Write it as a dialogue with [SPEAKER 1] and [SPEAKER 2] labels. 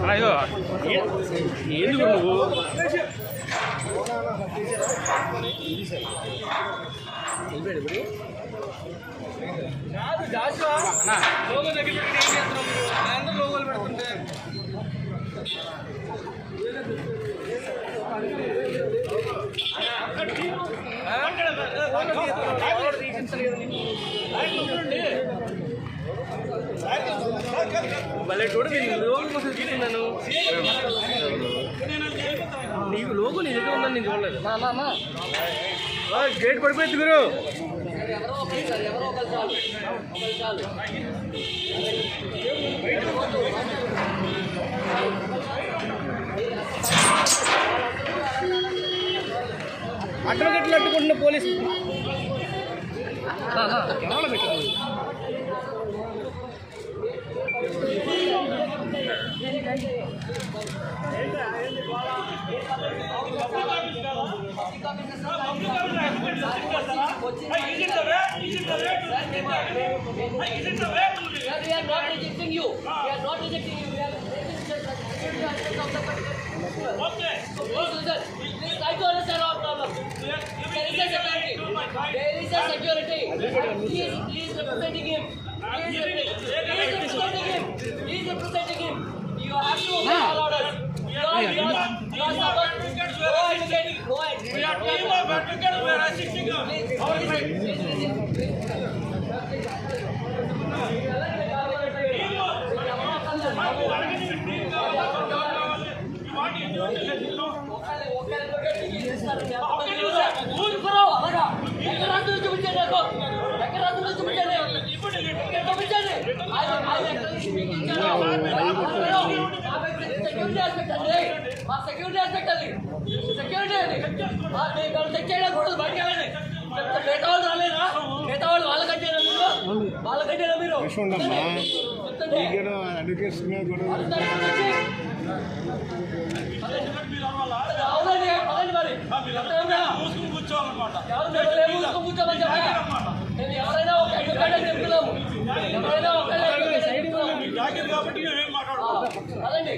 [SPEAKER 1] అయ్యో ఎందుకు నువ్వు లోగో దగ్గర ఏం చేస్తున్నాం అందరూ లోగోలు పెడుతుంటే భలే చూడ నేను లోగో కోసం తీసుకున్నాను నీకు లోగో నీ దగ్గర ఉందని నేను చూడలేదు గేట్ పడిపోయింది గురు అడ్వకేట్లు అడ్డుకుంటున్న పోలీసు పెట్టారు
[SPEAKER 2] Please representing him. Please representing him. You have to obey all orders. You are advocates. Go ahead. We are team of advocates. We are assisting you. Security aspect అది security అది check చేయకూడదు బయట నేత వాళ్ళు రాలేదా నేత వాళ్ళు వాళ్ళ కట్టేనా మీరు అవునండి మరి కూర్చోమని చెప్పా నేను ఎవరైనా ఒక అడ్వకేట్ చెప్తున్నాము ఎవరైనా ఒక అదండి